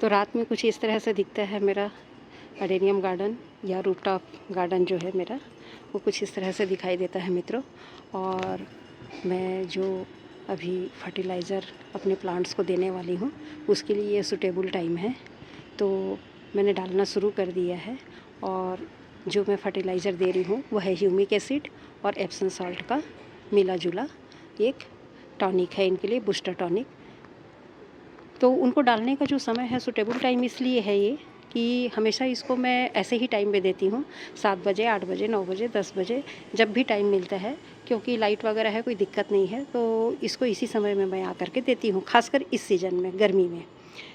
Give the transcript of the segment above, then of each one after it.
तो रात में कुछ इस तरह से दिखता है मेरा अडेनियम गार्डन या रूफटॉप गार्डन जो है मेरा, वो कुछ इस तरह से दिखाई देता है मित्रों। और मैं जो अभी फर्टिलाइज़र अपने प्लांट्स को देने वाली हूँ उसके लिए ये सूटेबल टाइम है, तो मैंने डालना शुरू कर दिया है। और जो मैं फर्टिलाइज़र दे रही हूँ वह है ह्यूमिक एसिड और एप्सम सॉल्ट का मिला जुला एक टॉनिक है इनके लिए, बूस्टर टॉनिक। तो उनको डालने का जो समय है सूटेबल टाइम इसलिए है ये कि हमेशा इसको मैं ऐसे ही टाइम पे देती हूँ, 7 बजे, 8 बजे, 9 बजे, 10 बजे, जब भी टाइम मिलता है, क्योंकि लाइट वगैरह है, कोई दिक्कत नहीं है। तो इसको इसी समय में मैं आकर के देती हूँ, खासकर इस सीज़न में, गर्मी में,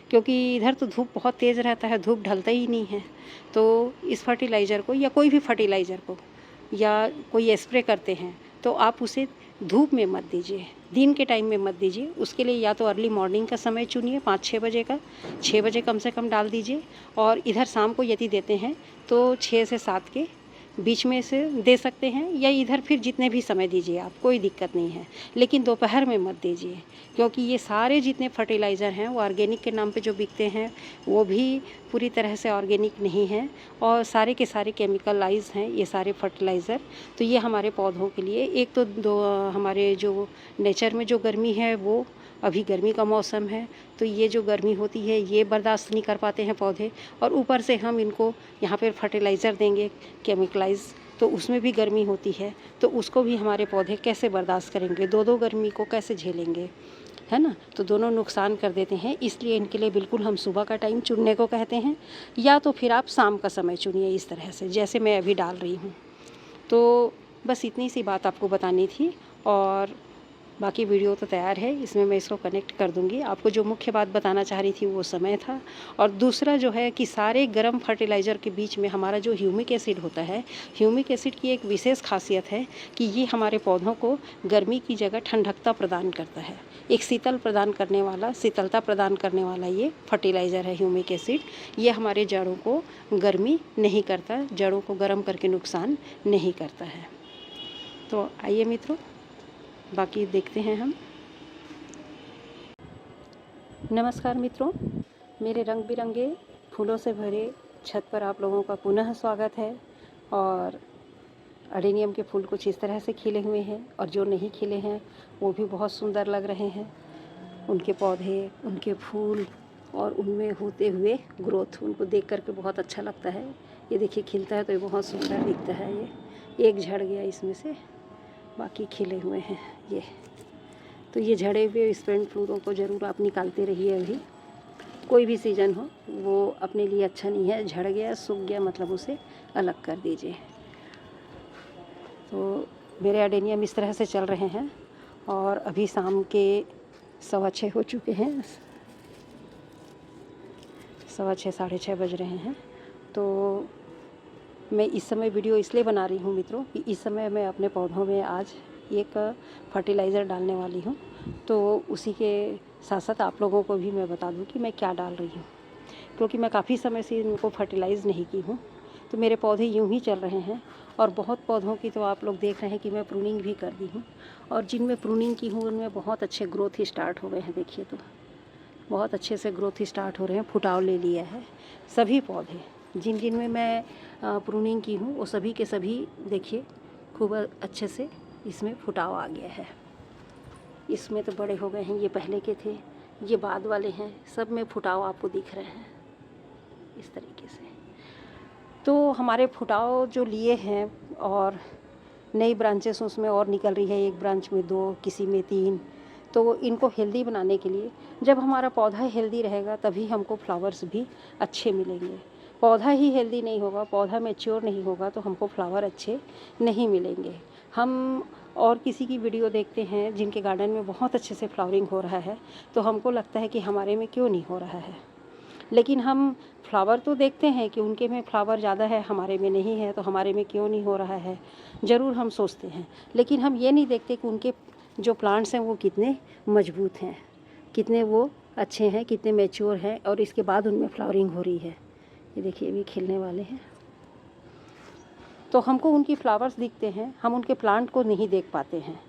क्योंकि इधर तो धूप बहुत तेज़ रहता है, धूप ढलता ही नहीं है। तो इस फर्टिलाइज़र को या कोई भी फर्टिलाइज़र को या कोई स्प्रे करते हैं तो आप उसे धूप में मत दीजिए, दिन के टाइम में मत दीजिए। उसके लिए या तो अर्ली मॉर्निंग का समय चुनिए, 5-6 बजे का, 6 बजे कम से कम डाल दीजिए। और इधर शाम को यदि देते हैं तो 6 से 7 के बीच में से दे सकते हैं, या इधर फिर जितने भी समय दीजिए आप, कोई दिक्कत नहीं है। लेकिन दोपहर में मत दीजिए, क्योंकि ये सारे जितने फर्टिलाइज़र हैं वो ऑर्गेनिक के नाम पे जो बिकते हैं वो भी पूरी तरह से ऑर्गेनिक नहीं हैं, और सारे के सारे केमिकलाइज हैं ये सारे फर्टिलाइज़र। तो ये हमारे पौधों के लिए, एक तो दो हमारे जो नेचर में जो गर्मी है, वो अभी गर्मी का मौसम है, तो ये जो गर्मी होती है ये बर्दाश्त नहीं कर पाते हैं पौधे, और ऊपर से हम इनको यहाँ पर फर्टिलाइज़र देंगे केमिकलाइज, तो उसमें भी गर्मी होती है, तो उसको भी हमारे पौधे कैसे बर्दाश्त करेंगे, दो गर्मी को कैसे झेलेंगे, है ना। तो दोनों नुकसान कर देते हैं, इसलिए इनके लिए बिल्कुल हम सुबह का टाइम चुनने को कहते हैं, या तो फिर आप शाम का समय चुनिए, इस तरह से जैसे मैं अभी डाल रही हूँ। तो बस इतनी सी बात आपको बतानी थी, और बाकी वीडियो तो तैयार है, इसमें मैं इसको कनेक्ट कर दूंगी। आपको जो मुख्य बात बताना चाह रही थी वो समय था। और दूसरा जो है कि सारे गर्म फर्टिलाइज़र के बीच में हमारा जो ह्यूमिक एसिड होता है, ह्यूमिक एसिड की एक विशेष खासियत है कि ये हमारे पौधों को गर्मी की जगह ठंडकता प्रदान करता है, एक शीतलता प्रदान करने वाला ये फर्टिलाइज़र है ह्यूमिक एसिड। ये हमारे जड़ों को गर्मी नहीं करता, जड़ों को गर्म करके नुकसान नहीं करता है। तो आइए मित्रों, बाकी देखते हैं हम। नमस्कार मित्रों, मेरे रंग बिरंगे फूलों से भरे छत पर आप लोगों का पुनः स्वागत है। और अडेनियम के फूल कुछ इस तरह से खिले हुए हैं, और जो नहीं खिले हैं वो भी बहुत सुंदर लग रहे हैं। उनके पौधे, उनके फूल और उनमें होते हुए ग्रोथ, उनको देख करके बहुत अच्छा लगता है। ये देखिए खिलता है तो ये बहुत सुंदर दिखता है। ये एक झड़ गया इसमें से, बाकी खिले हुए हैं ये। तो ये झड़े हुए स्पेंट फूलों को ज़रूर आप निकालते रहिए। अभी कोई भी सीज़न हो वो अपने लिए अच्छा नहीं है, झड़ गया, सूख गया, मतलब उसे अलग कर दीजिए। तो मेरे अडेनियम इस तरह से चल रहे हैं, और अभी शाम के 6:15 हो चुके हैं, 6:15 साढ़े 6 बज रहे हैं। तो मैं इस समय वीडियो इसलिए बना रही हूँ मित्रों कि इस समय मैं अपने पौधों में आज एक फर्टिलाइज़र डालने वाली हूँ। तो उसी के साथ साथ आप लोगों को भी मैं बता दूँ कि मैं क्या डाल रही हूँ, क्योंकि मैं काफ़ी समय से इनको फर्टिलाइज़ नहीं की हूँ। तो मेरे पौधे यूँ ही चल रहे हैं, और बहुत पौधों की तो आप लोग देख रहे हैं कि मैं प्रूनिंग भी कर दी हूँ, और जिनमें प्रूनिंग की हूँ उनमें बहुत अच्छे ग्रोथ स्टार्ट हो गए हैं। देखिए तो बहुत अच्छे से ग्रोथ स्टार्ट हो रहे हैं, फुटाव ले लिया है सभी पौधे। जिन में मैं प्रूनिंग की हूँ वो सभी के सभी देखिए खूब अच्छे से इसमें फुटाव आ गया है। इसमें तो बड़े हो गए हैं, ये पहले के थे, ये बाद वाले हैं, सब में फुटाव आपको दिख रहे हैं इस तरीके से। तो हमारे फुटाव जो लिए हैं और नई ब्रांचेस उसमें और निकल रही है, एक ब्रांच में 2, किसी में 3। तो इनको हेल्दी बनाने के लिए, जब हमारा पौधा हेल्दी रहेगा तभी हमको फ्लावर्स भी अच्छे मिलेंगे। पौधा ही हेल्दी नहीं होगा, पौधा मैच्योर नहीं होगा, तो हमको फ्लावर अच्छे नहीं मिलेंगे। हम और किसी की वीडियो देखते हैं जिनके गार्डन में बहुत अच्छे से फ्लावरिंग हो रहा है, तो हमको लगता है कि हमारे में क्यों नहीं हो रहा है। लेकिन हम फ्लावर तो देखते हैं कि उनके में फ्लावर ज़्यादा है, हमारे में नहीं है, तो हमारे में क्यों नहीं हो रहा है, ज़रूर हम सोचते हैं। लेकिन हम ये नहीं देखते कि उनके जो प्लांट्स हैं वो कितने मजबूत हैं, कितने वो अच्छे हैं, कितने मैच्योर हैं, और इसके बाद उनमें फ्लावरिंग हो रही है। ये देखिए भी खिलने वाले हैं। तो हमको उनकी फ्लावर्स दिखते हैं, हम उनके प्लांट को नहीं देख पाते हैं।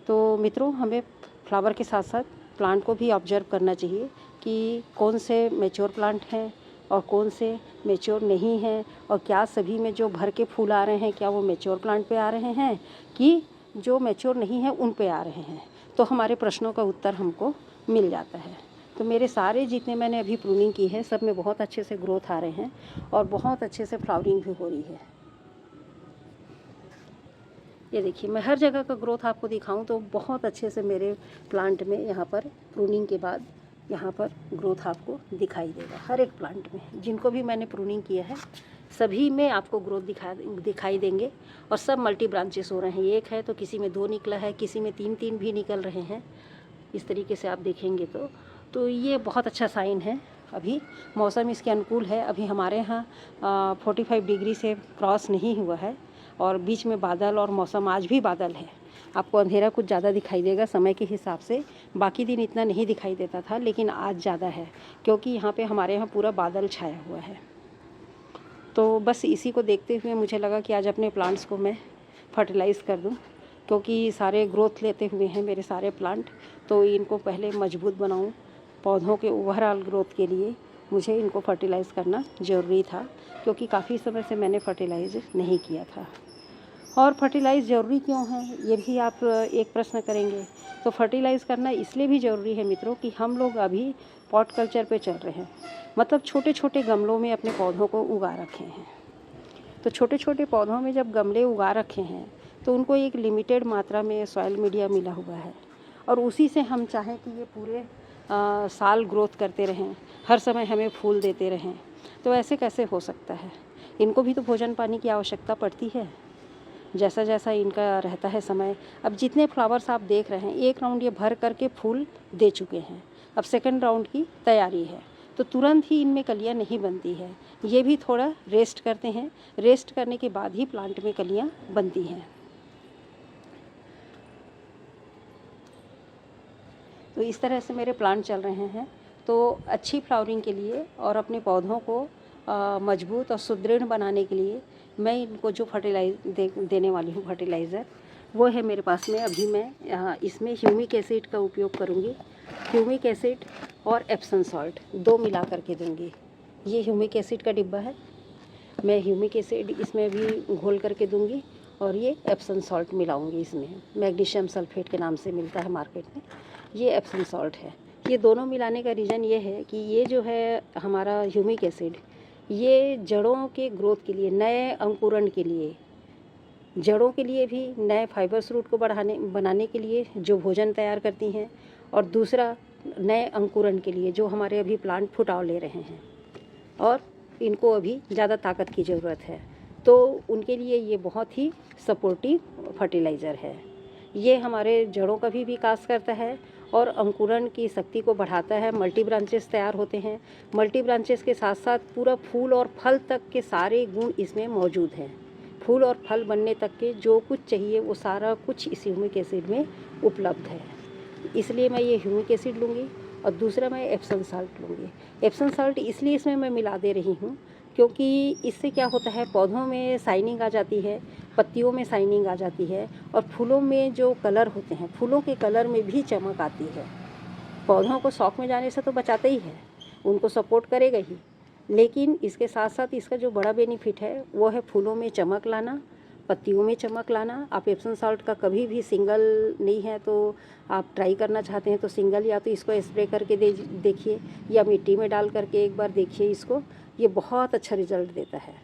तो मित्रों, हमें फ्लावर के साथ साथ प्लांट को भी ऑब्जर्व करना चाहिए कि कौन से मैच्योर प्लांट हैं और कौन से मैच्योर नहीं हैं, और क्या सभी में जो भर के फूल आ रहे हैं क्या वो मैच्योर प्लांट पे आ रहे हैं कि जो मैच्योर नहीं है उन पे आ रहे हैं। तो हमारे प्रश्नों का उत्तर हमको मिल जाता है। तो मेरे सारे जितने मैंने अभी प्रूनिंग की है सब में बहुत अच्छे से ग्रोथ आ रहे हैं और बहुत अच्छे से फ्लावरिंग भी हो रही है। ये देखिए, मैं हर जगह का ग्रोथ आपको दिखाऊं तो बहुत अच्छे से मेरे प्लांट में यहाँ पर प्रूनिंग के बाद यहाँ पर ग्रोथ आपको दिखाई देगा। हर एक प्लांट में जिनको भी मैंने प्रूनिंग किया है सभी में आपको ग्रोथ दिखाई देंगे, और सब मल्टी ब्रांचेस हो रहे हैं। एक है तो किसी में 2 निकला है, किसी में 3 भी निकल रहे हैं। इस तरीके से आप देखेंगे तो ये बहुत अच्छा साइन है। अभी मौसम इसके अनुकूल है। अभी हमारे यहाँ 45 डिग्री से क्रॉस नहीं हुआ है, और बीच में बादल और मौसम आज भी बादल है। आपको अंधेरा कुछ ज़्यादा दिखाई देगा समय के हिसाब से, बाकी दिन इतना नहीं दिखाई देता था, लेकिन आज ज़्यादा है क्योंकि यहाँ पे हमारे यहाँ पूरा बादल छाया हुआ है। तो बस इसी को देखते हुए मुझे लगा कि आज अपने प्लांट्स को मैं फर्टिलाइज़ कर दूँ, क्योंकि सारे ग्रोथ लेते हुए हैं मेरे सारे प्लांट। तो इनको पहले मजबूत बनाऊँ। पौधों के ओवरऑल ग्रोथ के लिए मुझे इनको फर्टिलाइज़ करना ज़रूरी था, क्योंकि काफ़ी समय से मैंने फर्टिलाइज़ नहीं किया था। और फर्टिलाइज़ ज़रूरी क्यों है ये भी आप एक प्रश्न करेंगे। तो फर्टिलाइज़ करना इसलिए भी ज़रूरी है मित्रों कि हम लोग अभी पॉट कल्चर पे चल रहे हैं, मतलब छोटे छोटे गमलों में अपने पौधों को उगा रखे हैं। तो छोटे छोटे पौधों में जब गमले उगा रखे हैं तो उनको एक लिमिटेड मात्रा में सॉइल मीडिया मिला हुआ है, और उसी से हम चाहें कि ये पूरे साल ग्रोथ करते रहें, हर समय हमें फूल देते रहें, तो ऐसे कैसे हो सकता है। इनको भी तो भोजन पानी की आवश्यकता पड़ती है, जैसा जैसा इनका रहता है समय। अब जितने फ्लावर्स आप देख रहे हैं, एक राउंड ये भर करके फूल दे चुके हैं, अब सेकंड राउंड की तैयारी है। तो तुरंत ही इनमें कलियां नहीं बनती है, ये भी थोड़ा रेस्ट करते हैं। रेस्ट करने के बाद ही प्लांट में कलियां बनती हैं। तो इस तरह से मेरे प्लांट चल रहे हैं। तो अच्छी फ्लावरिंग के लिए और अपने पौधों को मजबूत और सुदृढ़ बनाने के लिए मैं इनको जो देने वाली हूँ फर्टिलाइज़र, वो है मेरे पास में। अभी मैं इसमें ह्यूमिक एसिड का उपयोग करूँगी। ह्यूमिक एसिड और एप्सम सॉल्ट 2 मिला करके दूँगी। ये ह्यूमिक एसिड का डिब्बा है, मैं ह्यूमिक एसिड इसमें भी घोल करके दूँगी, और ये एप्सम सॉल्ट मिलाऊँगी इसमें। मैग्नीशियम सल्फेट के नाम से मिलता है मार्केट में, ये एप्सम सॉल्ट है। ये दोनों मिलाने का रीज़न ये है कि ये जो है हमारा ह्यूमिक एसिड, ये जड़ों के ग्रोथ के लिए, नए अंकुरण के लिए, जड़ों के लिए भी, नए फाइबर्स रूट को बनाने के लिए जो भोजन तैयार करती हैं, और दूसरा नए अंकुरण के लिए जो हमारे अभी प्लांट फुटाव ले रहे हैं और इनको अभी ज़्यादा ताकत की ज़रूरत है, तो उनके लिए ये बहुत ही सपोर्टिव फर्टिलाइज़र है। ये हमारे जड़ों का भी विकास करता है और अंकुरण की शक्ति को बढ़ाता है। मल्टी ब्रांचेस तैयार होते हैं। मल्टी ब्रांचेस के साथ साथ पूरा फूल और फल तक के सारे गुण इसमें मौजूद हैं। फूल और फल बनने तक के जो कुछ चाहिए वो सारा कुछ इस ह्यूमिक एसिड में उपलब्ध है। इसलिए मैं ये ह्यूमिक एसिड लूँगी, और दूसरा मैं एप्सम सॉल्ट लूँगी। एप्सम सॉल्ट इसलिए इसमें मैं मिला दे रही हूँ क्योंकि इससे क्या होता है, पौधों में शाइनिंग आ जाती है, पत्तियों में शाइनिंग आ जाती है, और फूलों में जो कलर होते हैं, फूलों के कलर में भी चमक आती है। पौधों को शौक में जाने से तो बचाते ही है, उनको सपोर्ट करेगा ही, लेकिन इसके साथ साथ इसका जो बड़ा बेनिफिट है वो है फूलों में चमक लाना, पत्तियों में चमक लाना। आप एप्सम सॉल्ट का कभी भी सिंगल नहीं है तो आप ट्राई करना चाहते हैं तो सिंगल या तो इसको स्प्रे करके देखिए, या मिट्टी में डाल करके एक बार देखिए इसको, ये बहुत अच्छा रिज़ल्ट देता है।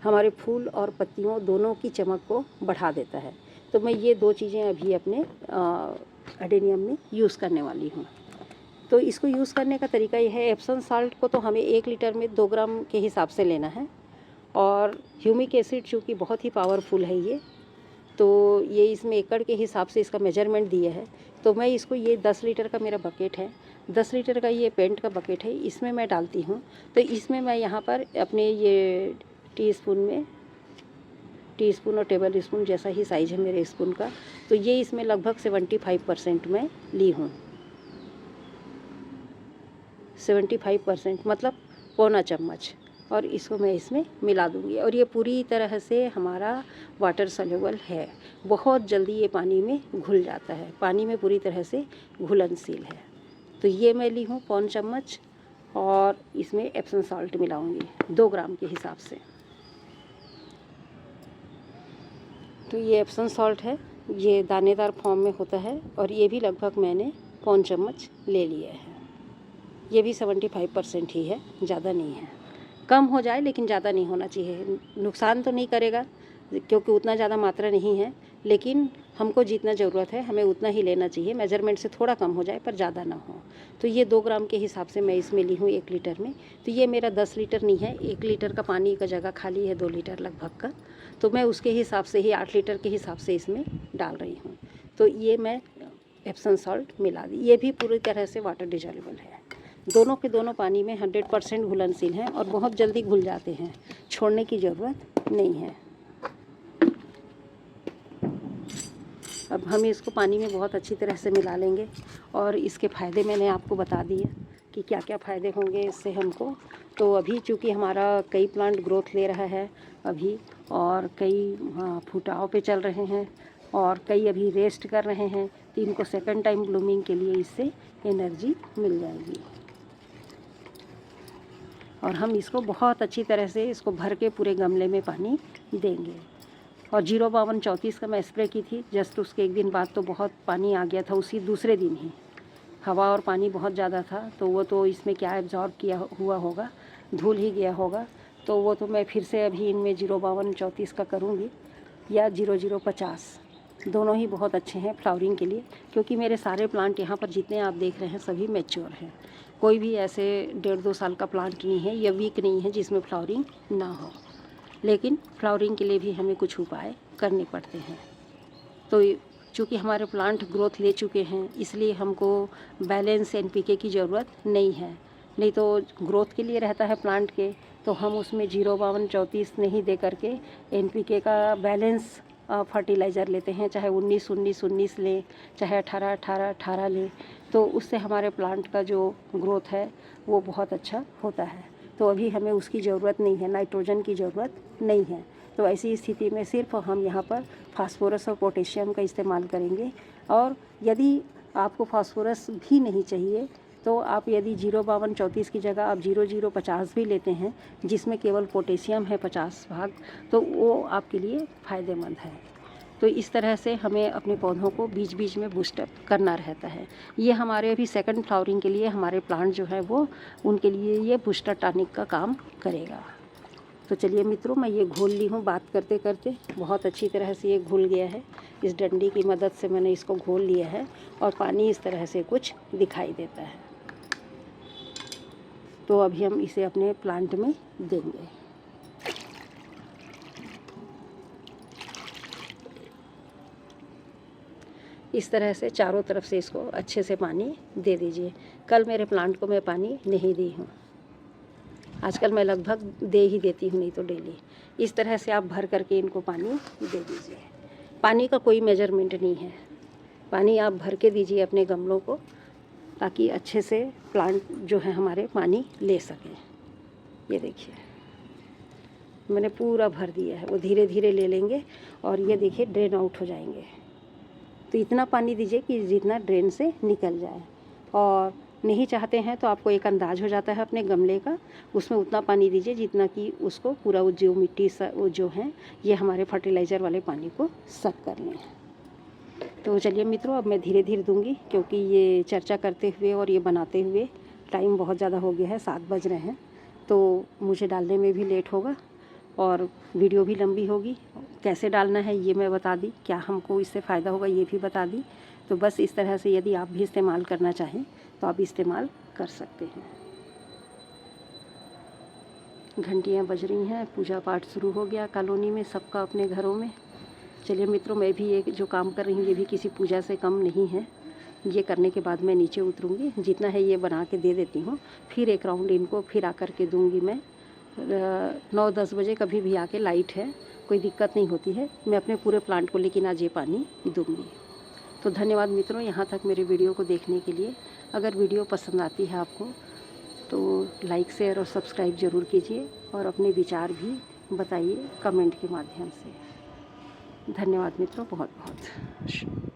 हमारे फूल और पत्तियों दोनों की चमक को बढ़ा देता है। तो मैं ये 2 चीज़ें अभी अपने एडेनियम में यूज़ करने वाली हूँ। तो इसको यूज़ करने का तरीका ये है, एप्सम सॉल्ट को तो हमें 1 लीटर में 2 ग्राम के हिसाब से लेना है, और ह्यूमिक एसिड चूँकि बहुत ही पावरफुल है ये, तो ये इसमें एकड़ के हिसाब से इसका मेजरमेंट दिया है। तो मैं इसको, ये 10 लीटर का मेरा बकेट है, 10 लीटर का ये पेंट का बकेट है, इसमें मैं डालती हूँ। तो इसमें मैं यहाँ पर अपने ये टीस्पून और टेबल स्पून जैसा ही साइज़ है मेरे स्पून का, तो ये इसमें लगभग 75% मैं ली हूँ। 75% मतलब पौना चम्मच, और इसको मैं इसमें मिला दूँगी। और ये पूरी तरह से हमारा वाटर सॉल्युबल है, बहुत जल्दी ये पानी में घुल जाता है, पानी में पूरी तरह से घुलनशील है। तो ये मैं ली हूँ पौन चम्मच, और इसमें एप्सम सॉल्ट मिलाऊंगी 2 ग्राम के हिसाब से। तो ये एप्सम सॉल्ट है, ये दानेदार फॉर्म में होता है और ये भी लगभग मैंने पौन चम्मच ले लिया है। ये भी 75% ही है, ज़्यादा नहीं है। कम हो जाए लेकिन ज़्यादा नहीं होना चाहिए। नुकसान तो नहीं करेगा क्योंकि उतना ज़्यादा मात्रा नहीं है, लेकिन हमको जितना ज़रूरत है हमें उतना ही लेना चाहिए। मेजरमेंट से थोड़ा कम हो जाए पर ज़्यादा ना हो। तो ये 2 ग्राम के हिसाब से मैं इसमें ली हूँ 1 लीटर में। तो ये मेरा 10 लीटर नहीं है, 1 लीटर का पानी का जगह खाली है 2 लीटर लगभग का। तो मैं उसके हिसाब से ही 8 लीटर के हिसाब से इसमें डाल रही हूँ। तो ये मैं एप्सम सॉल्ट मिला दी। ये भी पूरी तरह से वाटर डिजॉल्वेबल है। दोनों के दोनों पानी में 100% घुलनशील हैं और बहुत जल्दी घुल जाते हैं, छोड़ने की ज़रूरत नहीं है। अब हम इसको पानी में बहुत अच्छी तरह से मिला लेंगे और इसके फ़ायदे मैंने आपको बता दिए कि क्या क्या फ़ायदे होंगे इससे हमको। तो अभी चूँकि हमारा कई प्लांट ग्रोथ ले रहा है अभी, और कई फुटाव पे चल रहे हैं और कई अभी रेस्ट कर रहे हैं, तो इनको सेकंड टाइम ब्लूमिंग के लिए इससे एनर्जी मिल जाएगी। और हम इसको बहुत अच्छी तरह से इसको भर के पूरे गमले में पानी देंगे। और 05234 का मैं स्प्रे की थी, जस्ट उसके 1 दिन बाद तो बहुत पानी आ गया था, उसी दूसरे दिन ही हवा और पानी बहुत ज़्यादा था। तो वो तो इसमें क्या एब्जॉर्ब किया हुआ होगा, धुल ही गया होगा। तो वो तो मैं फिर से अभी इनमें 05234 का करूँगी या 0050, दोनों ही बहुत अच्छे हैं फ्लावरिंग के लिए। क्योंकि मेरे सारे प्लांट यहाँ पर जितने आप देख रहे हैं सभी मैच्योर हैं। कोई भी ऐसे 1.5-2 साल का प्लांट नहीं है या वीक नहीं है जिसमें फ्लावरिंग ना हो। लेकिन फ्लावरिंग के लिए भी हमें कुछ उपाय करने पड़ते हैं। तो चूँकि हमारे प्लांट ग्रोथ ले चुके हैं, इसलिए हमको बैलेंस NPK की ज़रूरत नहीं है। नहीं तो ग्रोथ के लिए रहता है प्लांट के, तो हम उसमें 05234 नहीं दे करके NPK का बैलेंस फर्टिलाइज़र लेते हैं, चाहे 19-19-19 लें, चाहे 18-18-18 लें। तो उससे हमारे प्लांट का जो ग्रोथ है वो बहुत अच्छा होता है। तो अभी हमें उसकी ज़रूरत नहीं है, नाइट्रोजन की ज़रूरत नहीं है। तो ऐसी स्थिति में सिर्फ हम यहाँ पर फास्फोरस और पोटेशियम का इस्तेमाल करेंगे। और यदि आपको फास्फोरस भी नहीं चाहिए तो आप यदि 05234 की जगह आप 0050 भी लेते हैं, जिसमें केवल पोटेशियम है 50 भाग, तो वो आपके लिए फ़ायदेमंद है। तो इस तरह से हमें अपने पौधों को बीच बीच में बूस्टअप करना रहता है। ये हमारे अभी सेकंड फ्लावरिंग के लिए हमारे प्लांट जो है वो उनके लिए ये बूस्टर टॉनिक का काम करेगा। तो चलिए मित्रों, मैं ये घोल ली हूँ बात करते करते, बहुत अच्छी तरह से ये घुल गया है। इस डंडी की मदद से मैंने इसको घोल लिया है और पानी इस तरह से कुछ दिखाई देता है। तो अभी हम इसे अपने प्लांट में देंगे। इस तरह से चारों तरफ से इसको अच्छे से पानी दे दीजिए। कल मेरे प्लांट को मैं पानी नहीं दी हूँ, आजकल मैं लगभग दे ही देती हूँ, नहीं तो डेली। इस तरह से आप भर करके इनको पानी दे दीजिए। पानी का कोई मेजरमेंट नहीं है, पानी आप भर के दीजिए अपने गमलों को, ताकि अच्छे से प्लांट जो है हमारे पानी ले सकें। ये देखिए मैंने पूरा भर दिया है, वो धीरे धीरे ले लेंगे और ये देखिए ड्रेन आउट हो जाएंगे। तो इतना पानी दीजिए कि जितना ड्रेन से निकल जाए। और नहीं चाहते हैं तो आपको एक अंदाज़ हो जाता है अपने गमले का, उसमें उतना पानी दीजिए जितना कि उसको पूरा वो जो मिट्टी वो जो है ये हमारे फर्टिलाइज़र वाले पानी को सक कर लें। तो चलिए मित्रों, अब मैं धीरे धीरे दूंगी, क्योंकि ये चर्चा करते हुए और ये बनाते हुए टाइम बहुत ज़्यादा हो गया है, 7 बज रहे हैं। तो मुझे डालने में भी लेट होगा और वीडियो भी लंबी होगी। कैसे डालना है ये मैं बता दी, क्या हमको इससे फ़ायदा होगा ये भी बता दी। तो बस इस तरह से यदि आप भी इस्तेमाल करना चाहें तो आप इस्तेमाल कर सकते हैं। घंटियाँ बज रही हैं, पूजा पाठ शुरू हो गया कॉलोनी में सबका अपने घरों में। चलिए मित्रों, मैं भी ये जो काम कर रही हूँ ये भी किसी पूजा से कम नहीं है। ये करने के बाद मैं नीचे उतरूँगी, जितना है ये बना के दे देती हूँ, फिर एक राउंड इनको फिर आकर के दूँगी मैं 9-10 बजे। कभी भी आके, लाइट है, कोई दिक्कत नहीं होती है। मैं अपने पूरे प्लांट को लेकिन आज ये पानी दूँगी। तो धन्यवाद मित्रों, यहाँ तक मेरे वीडियो को देखने के लिए। अगर वीडियो पसंद आती है आपको तो लाइक, शेयर और सब्सक्राइब ज़रूर कीजिए और अपने विचार भी बताइए कमेंट के माध्यम से। धन्यवाद मित्रों, बहुत बहुत।